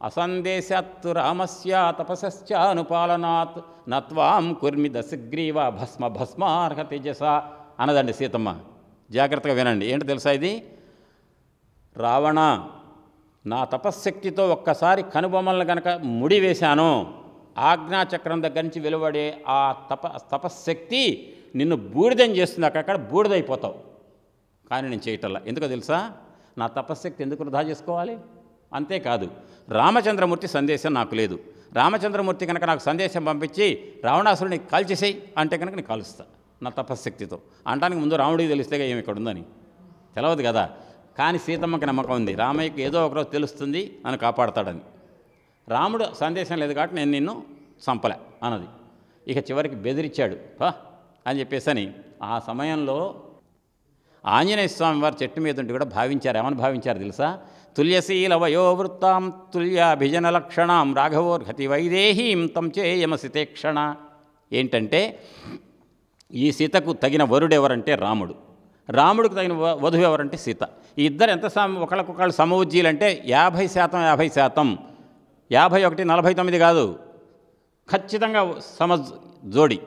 అసందేశాత్తు రామస్య తపస్యానుపాలనాత్ నత్వాం కుర్మి దశగ్రీవ భస్మ భస్మార్హ తేజస అన్నదండి సీతమ్మ. జాగ్రత్తగా వినండి. ఏంటో తెలుసా ఇది? రావణ, నా తపశ్శక్తితో ఒక్కసారి కనుబొమ్మలను కనుక ముడి వేశాను, ఆజ్ఞాచక్రం దగ్గర నుంచి వెలువడే ఆ తపశ్శక్తి నిన్ను బూడిదం చేస్తుంది. అక్కడ బూడిదైపోతావు. కానీ నేను చేయటల్లా. ఎందుకో తెలుసా? నా తపశ్శక్తి ఎందుకు వృధా చేసుకోవాలి? అంతేకాదు, రామచంద్రమూర్తి సందేశం నాకు లేదు. రామచంద్రమూర్తి కనుక నాకు సందేశం పంపించి రావణాసురుని కాల్చేసేయి అంటే కనుక నేను కాలుస్తా నా తపశ్శక్తితో. అంటానికి ముందు రాముడికి తెలిస్తేగా ఏమి ఇక్కడ ఉందని తెలవదు కదా. కానీ సీతమ్మకి నమ్మకం ఉంది, రామయ్యకి ఏదో ఒకరోజు తెలుస్తుంది, నన్ను కాపాడతాడని. రాముడు సందేశం లేదు కాబట్టి నేను నిన్ను చంపలే అన్నది. ఇక చివరికి బెదిరించాడు అని చెప్పేసని ఆ సమయంలో ఆంజనేయ స్వామి వారు చెట్టు మీద ఉండి కూడా భావించారు. ఏమని భావించారు తెలుసా? తుల్యశీల వయోవృత్తాం తుల్యాభిజన లక్షణాం రాఘవోర్హతి వైదేహీం తం చేయమసితేక్షణ. ఏంటంటే ఈ సీతకు తగిన వరుడు ఎవరంటే రాముడు, రాముడికి తగిన వధువు ఎవరంటే సీత. ఈ ఇద్దరు ఎంత ఒకళ్ళకొకళ్ళు సమవుజ్జీలంటే 50% 50%, 51 49 కాదు, ఖచ్చితంగా జోడి.